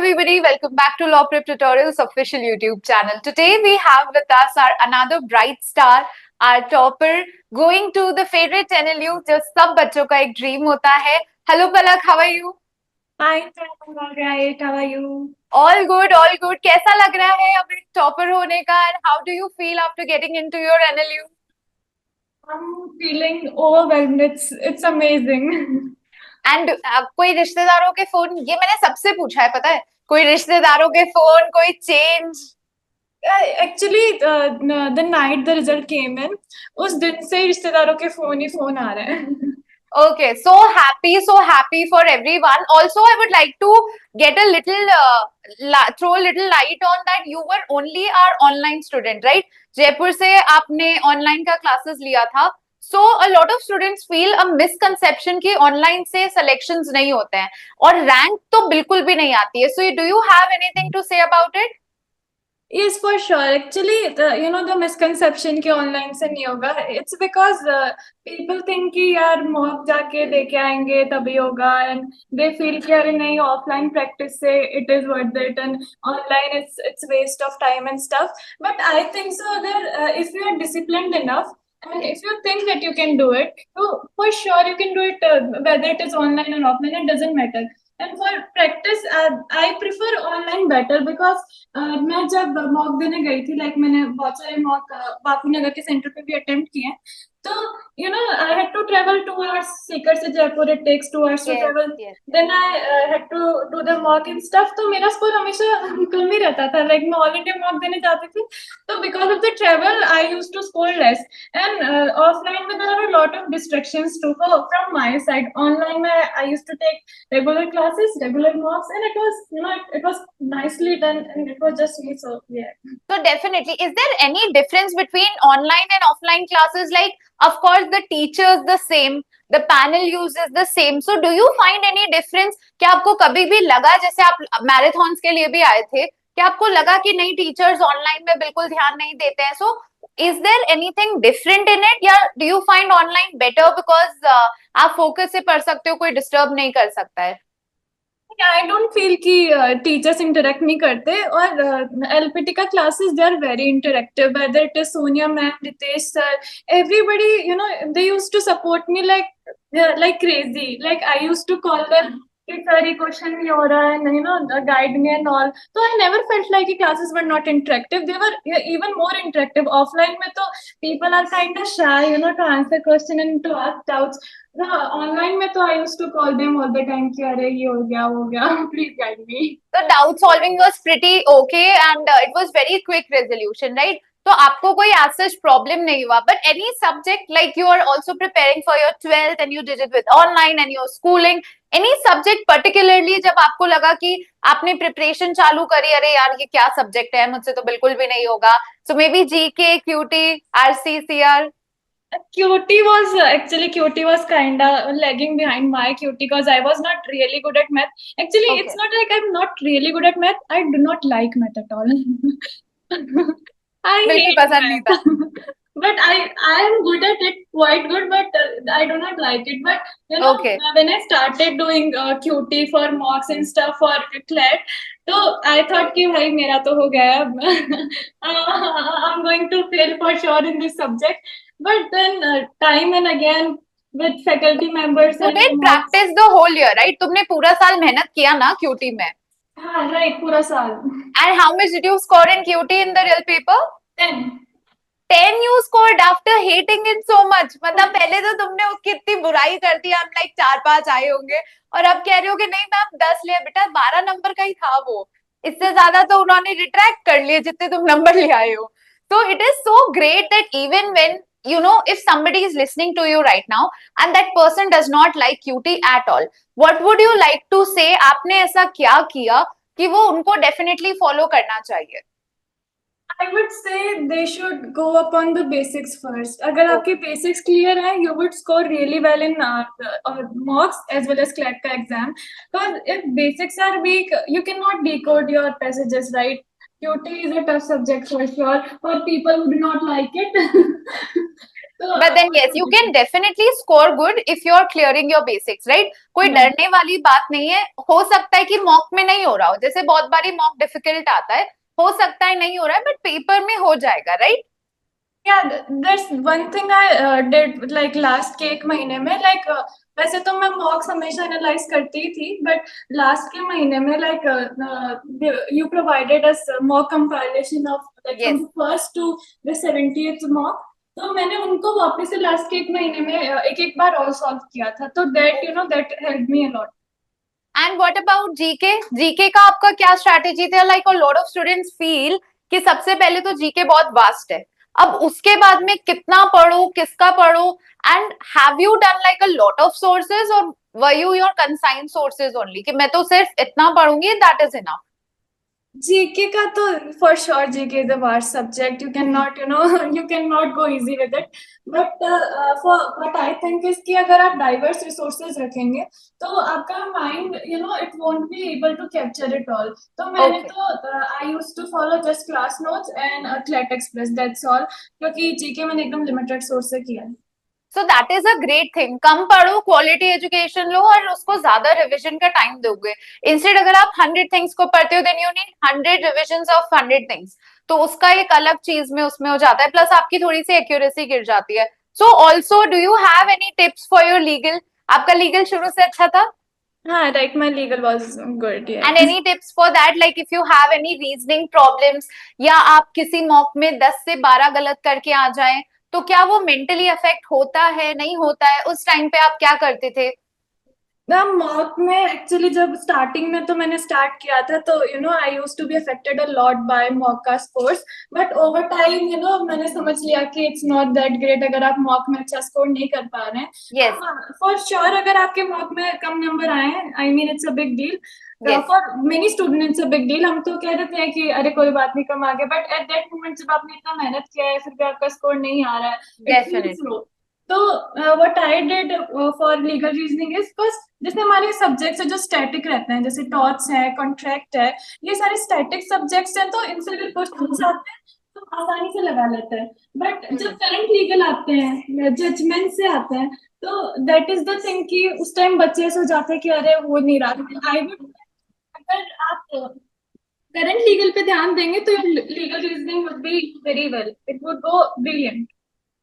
everybody, welcome back to Law Prep Tutorials official YouTube channel. Today we have with us our another bright star, our topper, going to the favorite NLU जो सब बच्चों का एक dream होता है. Hello Palak, how are you? Hi, I'm all right. How are you? All good, all good. कैसा लग रहा है अब एक topper होने का and how do you feel after getting into your NLU? I'm feeling overwhelmed. It's amazing. And कोई रिश्तेदारों के फोन, ये मैंने सबसे पूछा है, पता है, कोई रिश्तेदारों के फोन, कोई change? Actually, the night the result came in, उस दिन से ही रिश्तेदारों के फोन आ रहे हैं. Okay, so happy for everyone. Also, I would like to get a little, throw a little light on that you were only our online student, right? Jaipur से आपने online का classes लिया था. So, a lot of students feel a misconception कि online से selections नहीं होते हैं और rank तो बिल्कुल भी नहीं आती है. So, do you have anything to say about it? Yes, for sure. Actually, the misconception कि online से नहीं होगा. It's because people think कि यार mock जाके देके आएंगे तभी होगा, and they feel कि अरे नहीं offline practice से it is worth it, and online it's waste of time and stuff. But I think so that if you are disciplined enough, and if you think that you can do it, so for sure you can do it, whether it is online or offline, it doesn't matter. And for practice, I prefer online better because मैं जब mock देने गई थी, like मैंने बहुत सारे mock Bapu Nagar के centre पे भी अटेम्प्ट किए हैं. तो I had to travel 2 hours Sikar से Jaipur. It takes 2 hours to travel. Yes. Then I had to do the mock and stuff. तो मेरा स्कोर हमेशा कम ही रहता था. लाइक मैं ऑल इंडिया मॉक देने जाती थी, तो because of the travel I used to score less. And offline में there are a lot of distractions too. From my side, online में I used to take regular classes, regular mocks, and it was, it was nicely done, and it was just me. So yeah. So definitely, is there any difference between online and offline classes? Like, of course, the teachers the same, the panel uses the same. So do you find any difference? क्या आपको कभी भी लगा, जैसे आप marathons के लिए भी आए थे, क्या आपको लगा कि नहीं टीचर्स ऑनलाइन में बिल्कुल ध्यान नहीं देते हैं? So is there anything different in it, या do you find online better because आप फोकस से पढ़ सकते हो, कोई डिस्टर्ब नहीं कर सकता है? आई डोंट फील कि टीचर्स इंटरेक्ट नहीं करते. और एलपीटी का classes they are very interactive, whether it is Sonia ma'am, Ritesh sir, everybody they used to support me like crazy. Like I used to call them कि सर ये question नहीं हो रहा है, guide me and all. So I never felt like the classes were not interactive. They were even more interactive. Offline में तो people are kind of shy, to answer question and to ask doubts. Online में तो I used to call them all the time कि अरे ये हो गया please guide me. The doubt solving was pretty okay and it was very quick resolution, right? तो आपको कोई as such problem नहीं हुआ. But any subject, like you are also preparing for your 12th and you did it with online and your schooling, any subject particularly जब आपको लगा कि आपने preparation चालू करी, अरे यार ये क्या subject है, मुझसे तो बिल्कुल भी नहीं होगा? So maybe GK, QT, RC, CR. QT was kinda lagging behind my QT because I was not really good at math. Actually, Okay. it's not like I'm not really good at math. I do not like math at all. I बिल्कुल hate पसंद नहीं था. math. But I am good at it, quite good, but I do not like it. But Okay. when I started doing QT for mocks and stuff for CLET, तो I thought कि भाई मेरा तो हो गया अब. I'm going to fail for sure in this subject. But then time and again with faculty members You and did mocks. practice the whole year, right? तुमने पूरा साल मेहनत किया ना QT में? हाँ right, पूरा साल. And how much did you score in QT in the real paper? 10. 10 you scored after hating it so much. मतलब पहले तो तुमने उसकी इतनी बुराई कर दी, हम लाइक 4-5 आए होंगे, और अब कह रहे हो कि नहीं मैम 10 ले. बेटा 12 नंबर का ही था वो, इससे ज्यादा तो उन्होंने रिट्रैक्ट कर लिए जितने तुम नंबर ले आए हो. So it is so great that even when if somebody is listening to you right now and that person does not like QT at all, what would you like to say? आपने ऐसा क्या किया कि वो उनको definitely follow करना चाहिए? I would say they should go upon the basics first. अगर आपके basics clear हैं, you would score really well in mocks as well as CLAT का exam. Because if basics are weak, you cannot decode your passages, right? QT is a tough subject for sure for people who do not like it. तो But then yes, you can definitely score good if you are clearing your basics, right? कोई Yeah. डरने वाली बात नहीं है. हो सकता है कि मॉक में नहीं हो रहा हो, जैसे बहुत बारी मॉक डिफिकल्ट आता है, हो सकता है नहीं हो रहा है, बट पेपर में हो जाएगा, right? Yeah, that's one thing I did like last के एक महीने में like वैसे तो मैं मॉक्स हमेशा एनालाइज करती ही थी बट लास्ट के महीने में like you provided us mock compilation of like Yes. from the first to the 70th mock तो मैंने उनको वापस से लास्ट के एक महीने में एक एक बार और सॉल्व किया था तो that you know that helped me a lot. And what about GK? GK का आपका क्या स्ट्रैटेजी था? Like a lot of students feel कि सबसे पहले तो जीके बहुत वास्ट है, अब उसके बाद में कितना पढ़ो, किसका पढ़ो, and have you done like a lot of sources और were you your consign sources only कि मैं तो सिर्फ इतना पढ़ूंगी दैट इज इनफ? GK का तो for sure GK is a vast subject. You cannot, you know, you cannot go easy with it. But for what I think is कि अगर आप diverse resources रखेंगे तो आपका mind, you know, it won't be able to capture it all. तो मैंने Okay. तो I used to follow just class notes and Clat Express. That's all. क्योंकि GK मैंने एकदम limited source से किया है. So that is a great thing. कम पढ़ो, क्वालिटी एजुकेशन लो और उसको ज्यादा रिविजन का टाइम दोगे. इंस्टेड अगर आप 100 थिंग्स को पढ़ते हो then you need 100 revision of 100 things. तो उसका एक अलग चीज में उसमें हो जाता है, प्लस आपकी थोड़ी सी एक्यूरेसी गिर जाती है. So also do you have any tips for your legal? आपका लीगल शुरू से अच्छा था? हाँ, like my legal was good, yeah. And any tips for that, like if you have any reasoning problems या आप किसी मॉक में 10 से 12 गलत करके आ जाएं, तो क्या वो मेंटली अफेक्ट होता है, नहीं होता है? उस टाइम पे आप क्या करते थे? ना मॉक में एक्चुअली जब स्टार्टिंग में तो मैंने स्टार्ट किया था तो you know I used to be affected a lot by mock का scores but over time you know मैंने समझ लिया कि इट्स नॉट दैट ग्रेट अगर आप मॉक में अच्छा स्कोर नहीं कर पा रहे हैं. यस. फॉर श्योर अगर आपके मॉक में कम नंबर आए हैं I mean it's a big deal. Yes. For many students a big deal. हम तो कह देते हैं कि अरे कोई बात नहीं कम आ गया बट एट दैट मोमेंट जब आपने इतना मेहनत किया है फिर भी आपका स्कोर नहीं आ रहा है इट फील्स Definitely. लो. तो what I did for legal reasoning is first जैसे हमारे सब्जेक्ट्स है जो स्टैटिक रहते हैं जैसे टॉर्ट्स है कॉन्ट्रैक्ट है ये सारे स्टैटिक सब्जेक्ट्स हैं तो इनसे भी क्वेश्चन आते हैं तो आसानी से लगा लेते हैं बट जब करंट लीगल आते हैं जजमेंट से आते हैं तो दैट इज द थिंग कि उस टाइम बच्चे से हो जाते हैं कि अरे हो नहीं रहा. आई वुड अगर आप करंट लीगल पे ध्यान देंगे तो legal reasoning would be very well it would go brilliant.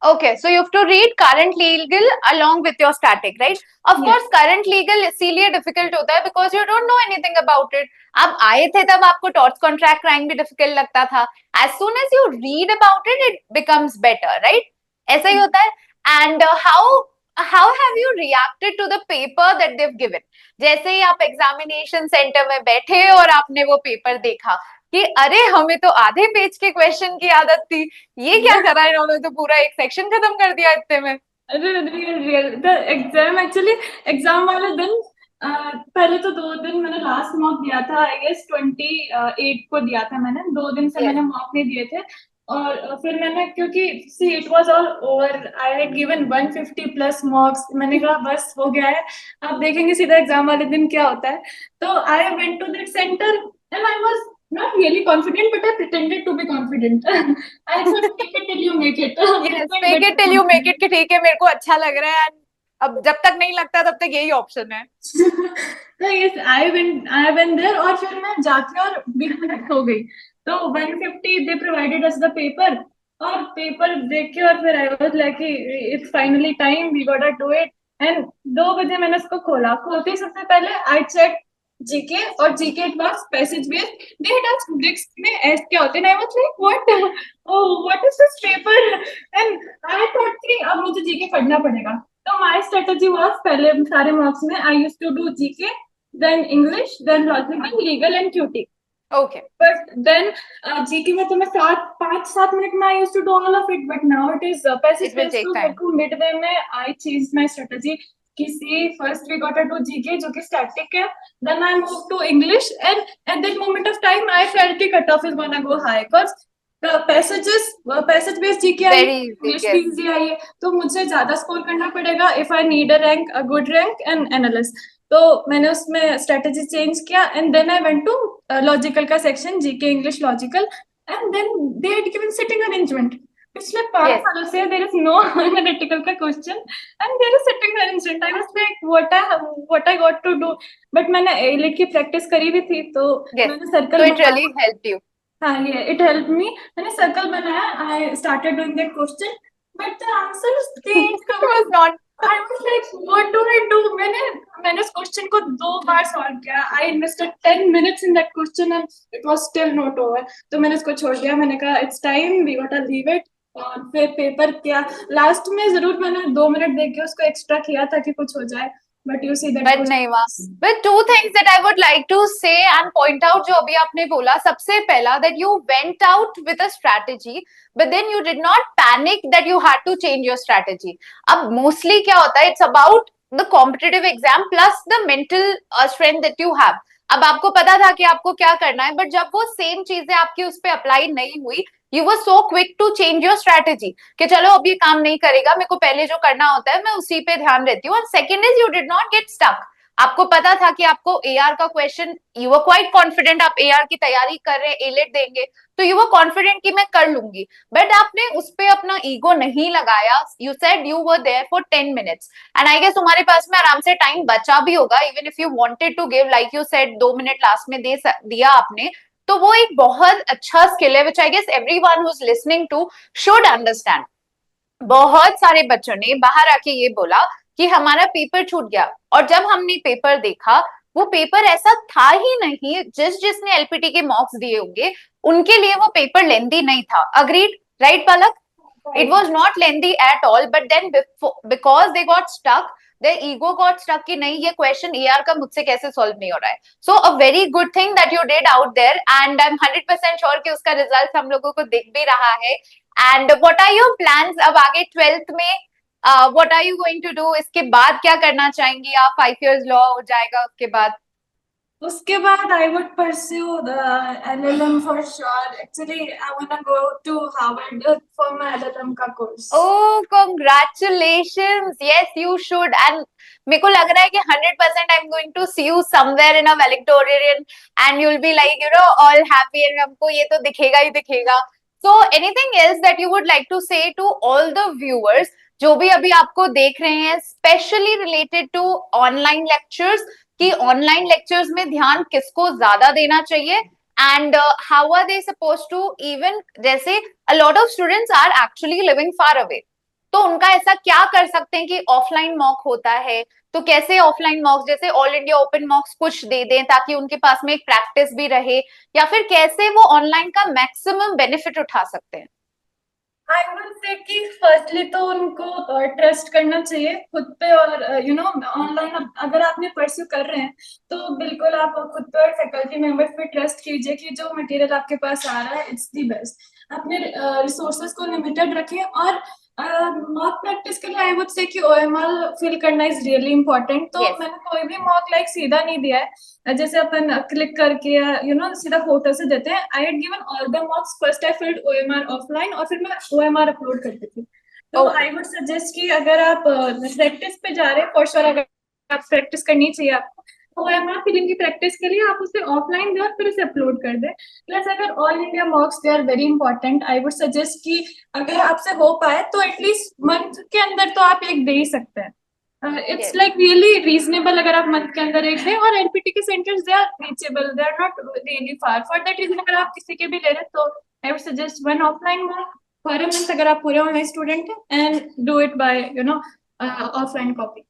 Okay, so you have to read current legal along with your static, right? Of Yes. course, current legal इसीलिए difficult होता है because you don't know anything about it. आप आए थे तब आपको torts contract crime भी difficult लगता था. As soon as you read about it, it becomes better, right? ऐसा ही होता है. And how have you reacted to the paper that they've given? जैसे ही आप एग्जामिनेशन सेंटर में बैठे और आपने वो पेपर देखा कि अरे हमें तो आधे पेज के क्वेश्चन की आदत थी, ये क्या करा इन्होंने, तो पूरा एक सेक्शन खत्म कर दिया इतने में. Real the exam actually exam वाले दिन पहले तो 2 दिन मैंने लास्ट मॉक दिया था आई गेस 28 को दिया था मैंने 2 दिन से Yes. मैंने मॉक नहीं दिए थे और फिर मैंने क्योंकि see it was all over I had given 150 plus मॉक्स मैंने कहा बस हो गया है आप देखेंगे सीधा एग्जाम वाले दिन क्या होता है. तो I went to that centre and I was not really confident but I pretended to be confident. I thought fake it till you make it. Yes, fake it till you make it कि ठीक है मेरे को अच्छा लग रहा है, and अब जब तक नहीं लगता तब तक यही ऑप्शन है. तो yes, I went there और फिर मैं जाके और बिल्कुल हो गई. तो 150 they provided us the paper और पेपर देख के और फिर I was like it's finally time we gotta do it and 2 बजे मैंने उसको खोला. खोलते ही सबसे पहले I checked जीके और GK it was passage based. They had asked bricks में एस क्या होते हैं. I was like what what is this paper and I thought कि अब मुझे जीके पढ़ना पड़ेगा. तो my strategy was पहले सारे marks में I used to do GK then English then logic legal and QT. Okay. But then GK में तो मैं 5-7 मिनट में I used to do all of it but now it is passage It will based take to time. midway में I changed my strategy कि see first we gotta do GK जो कि static है then I moved to English and at that moment of time I felt कि cutoff is gonna go high because the passage based GK Very easy, English yes. भी easy आई है तो मुझे ज्यादा score करना पड़ेगा if I need a good rank and analyst. तो मैंने उसमें स्ट्रेटेजी चेंज किया and then I went to logical का section GK English logical and then they had given sitting arrangement पिछले 5 Yes. सालों से there is no analytical का question and there is sitting there instant. I was like what I got to do. But मैंने A-Lit की practice करी भी थी तो Yes. मैंने So सर्कल it बनाया. really helped you. हाँ, ये it helped me. मैंने सर्कल बनाया. I started doing that question, but the answers didn't It come. was not. I was like, what do I do? मैंने उस question को 2 बार solve किया. I invested 10 minutes in that question and it was still not over. तो मैंने उसको छोड़ दिया. मैंने कहा it's time, we gotta leave it. और फिर पेपर किया. लास्ट में जरूर मैंने 2 मिनट देख के उसको एक्स्ट्रा किया ताकि कुछ हो जाए. But you see that but question. नहीं हुआ. But two things that I would like to say and point out जो अभी आपने बोला. सबसे पहला that you went out with a strategy but then you did not panic that you had to change your strategy. अब mostly क्या होता है, it's about the competitive exam plus the mental strength that you have. अब आपको पता था कि आपको क्या करना है, बट जब वो सेम चीजें आपकी उस पर अप्लाई नहीं हुई, you were so quick to change your strategy कि चलो अब ये काम नहीं करेगा, मेरे को पहले जो करना होता है मैं उसी पे ध्यान देती हूँ. And second is you did not get stuck. आपको पता था कि आपको एआर का question, you were quite confident, आप एआर की तैयारी कर रहे हैं, एलेट देंगे तो यू वर कॉन्फिडेंट कि मैं कर लूंगी. बट आपने उस पे अपना ईगो नहीं लगाया. You said you were there for 10 minutes and I guess तुम्हारे पास में आराम से टाइम बचा भी होगा. Even if you wanted to give, like you said 2 minute last में दिया आपने. तो वो एक बहुत अच्छा स्किल है which I guess everyone who is listening to should understand. बहुत सारे बच्चों ने बाहर आके ये बोला कि हमारा पेपर छूट गया, और जब हमने पेपर देखा वो पेपर ऐसा था ही नहीं. जिसने एलपीटी के मार्क्स दिए होंगे उनके लिए वो पेपर लेंदी नहीं था. Agreed, right Palak? It was not lengthy at all, but then because they got stuck, their ego got stuck कि नहीं ये question ER का मुझसे कैसे solve नहीं हो रहा है. So a very good thing that you did out there, and I'm 100% sure कि उसका result हम लोगों को दिख भी रहा है. And what are your plans अब आगे 12th में? What are you going to do? इसके बाद क्या करना चाहेंगी आप? 5 years law हो जाएगा उसके बाद. उसके बाद I would pursue the LLM for sure. Actually, I wanna go to Harvard for my LLM का course. Oh, congratulations! Yes, you should. And मेरे को लग रहा है कि 100% I'm going to see you somewhere in a valedictorian, and you'll be like, you know, all happy, and हमको ये तो दिखेगा ही दिखेगा. So, anything else that you would like to say to all the viewers जो भी अभी आपको देख रहे हैं, specially related to online lectures, कि ऑनलाइन लेक्चर्स में ध्यान किसको ज्यादा देना चाहिए, and how are they supposed to, even जैसे a lot of students are actually living far away, तो उनका ऐसा क्या कर सकते हैं कि ऑफलाइन मॉक होता है तो कैसे ऑफलाइन मॉक्स जैसे ऑल इंडिया ओपन मॉक्स कुछ दे दें ताकि उनके पास में एक प्रैक्टिस भी रहे, या फिर कैसे वो ऑनलाइन का मैक्सिमम बेनिफिट उठा सकते हैं? I would say कि फर्स्टली तो उनको ट्रस्ट करना चाहिए खुद पे, और यू नो ऑनलाइन अगर आपने परस्यू कर रहे हैं तो बिल्कुल आप खुद पे और फैकल्टी मेंबर्स पे ट्रस्ट कीजिए कि जो मटेरियल आपके पास आ रहा है इट्स दी बेस्ट. अपने रिसोर्सेज को लिमिटेड रखें, और मॉक प्रैक्टिस के लिए आई वुड से कि ओएमआर फिल करना इज रियली इम्पोर्टेंट. तो Yes. मैंने कोई भी मॉक लाइक सीधा नहीं दिया है जैसे अपन क्लिक करके यू नो सीधा फोटो से देते हैं. I had given all the मॉक्स. First I field OMR offline और फिर मैं ओएमआर अपलोड करती थी. तो आई वुड सजेस्ट कि अगर आप प्रैक्टिस पे जा रहे हैं, फॉर श्योर अगर आप प्रैक्टिस करनी चाहिए आपको, ओएमआर फिलिंग की प्रैक्टिस के लिए आप उसे ऑफलाइन दें और फिर उसे अपलोड कर दें. प्लस अगर all India mocks they are very important. I would suggest कि अगर आपसे हो पाए तो एटलीस्ट मंथ के अंदर तो आप एक दे ही सकते हैं. इट्स लाइक रियली रीजनेबल अगर आप मंथ के अंदर एक दें. और एलपीटी के centres they are reachable, they are not really far. For that reason अगर आप किसी के भी ले रहे हैं तो I would suggest one offline mock for a month अगर आप पूरे ऑनलाइन स्टूडेंट हैं, and do it by you know offline copy.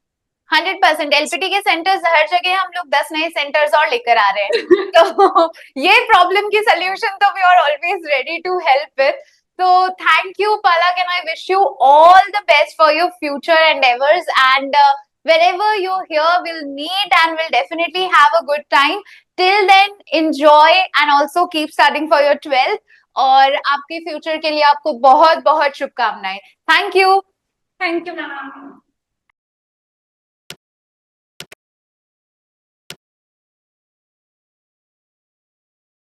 100% LPT के सेंटर्स हर जगह, हम लोग 10 नए सेंटर्स और लेकर आ रहे हैं तो ये प्रॉब्लम की सोल्यूशन तो we are always ready to help with. So thank you, Palak, and I wish you all the best for your future endeavors. And wherever you're here, we'll meet and we'll definitely have a good time. Till then, enjoy and also keep studying for your 12th. और आपके future के लिए आपको बहुत बहुत शुभकामनाएं. Thank you. Thank you ma'am.